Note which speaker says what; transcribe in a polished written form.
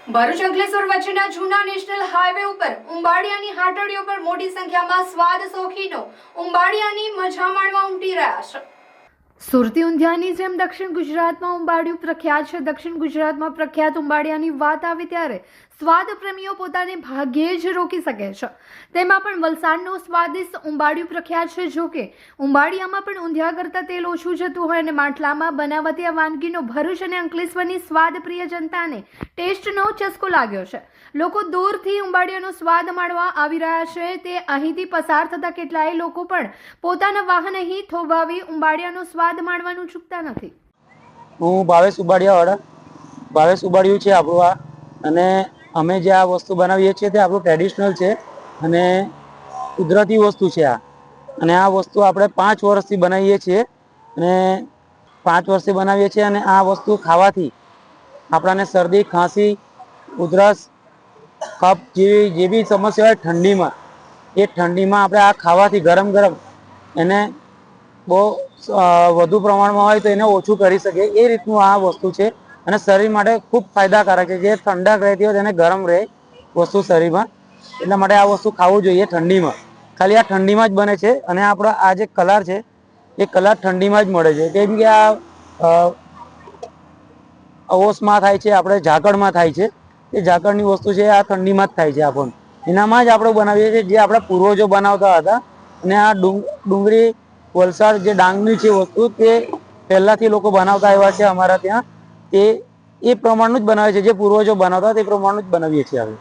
Speaker 1: ભરૂચ અંકલેશ્વર વચ્ચેના જૂના national highway ઉપર ઉંબાડિયાની હાટડીઓ પર મોટી સંખ્યામાં સ્વાદ શોખીનો ઉંબાડિયાની મજા માણવા ઉમટી રહ્યા છે। સુરતી ઊંધિયાની જેમ દક્ષિણ ગુજરાતમાં ઉંબાડિયું પ્રખ્યાત છે। દક્ષિણ ગુજરાતમાં પ્રખ્યાત ઉંબાડિયાની વાત આવે ત્યારે સ્વાદ પ્રેમીઓ પોતાને ભાગ્યે જ રોકી શકે છે। તેમાં પણ વલસાડનું સ્વાદિષ્ટ ઉંબાડિયું પ્રખ્યાત છે। જો કે ઉંબાડિયામાં પણ ઊંધિયા કરતાં તેલ ઓછું જતું હોય અને માટલામાં બનાવાતી આ વાનગીનો ભરૂચ અને અંકલેશ્વરની સ્વાદપ્રિય જનતાને ટેસ્ટનો ચસ્કો લાગ્યો છે। લોકો દૂરથી ઉંબાડિયાનો સ્વાદ માણવા આવી રહ્યા છે। તે અહીંથી પસાર થતા કેટલાય લોકો પણ પોતાના વાહન અહીં થોભાવી ઉંબાડિયાનો સ્વાદ માણવાનું ચૂકતા નથી।
Speaker 2: હું ભાવેશ ઉંબાડિયાવાળા ભાવેશ ઉંબાડિયું છે આપણું આ, અને અમે જે આ વસ્તુ બનાવીએ છીએ તે આપણું ટ્રેડિશનલ છે અને કુદરતી વસ્તુ છે આ। અને આ વસ્તુ આપણે 5 વર્ષથી બનાવીએ છીએ અને 5 વર્ષથી બનાવીએ છીએ અને આ વસ્તુ ખાવાથી આપણાને શરદી, ખાંસી, ઉધરસ, કફ જેવી જે બી સમસ્યા હોય ઠંડીમાં, એ ઠંડીમાં આપણે આ ખાવાથી ગરમ ગરમ એને બહુ વધુ પ્રમાણમાં હોય તો એને ઓછું કરી શકે એ રીતનું આ વસ્તુ છે। અને શરીર માટે ખૂબ ફાયદાકારક છે। જે ઠંડક રહેતી હોય તેને ગરમ રહે વસ્તુ શરીરમાં, એટલા માટે આ વસ્તુ ખાવું જોઈએ ઠંડીમાં। ખાલી આ ઠંડીમાં જ બને છે અને આપણો આ જે કલર છે એ કલર ઠંડીમાં જ મળે છે। કેમ કે આ ઓસમાં થાય છે, આપણે ઝાકળમાં થાય છે। એ ઝાકળની વસ્તુ છે આ ઠંડીમાં જ થાય છે આપણને, એનામાં જ આપણે બનાવીએ છીએ જે આપણા પૂર્વજો બનાવતા હતા। અને આ ડુંગળી વલસાડ જે ડાંગની છે વસ્તુ તે પહેલાથી લોકો બનાવતા આવ્યા છે અમારા ત્યાં, તે એ પ્રમાણનું જ બનાવે છે। જે પૂર્વજો બનાવતા તે પ્રમાણનું જ બનાવીએ છીએ આપણે।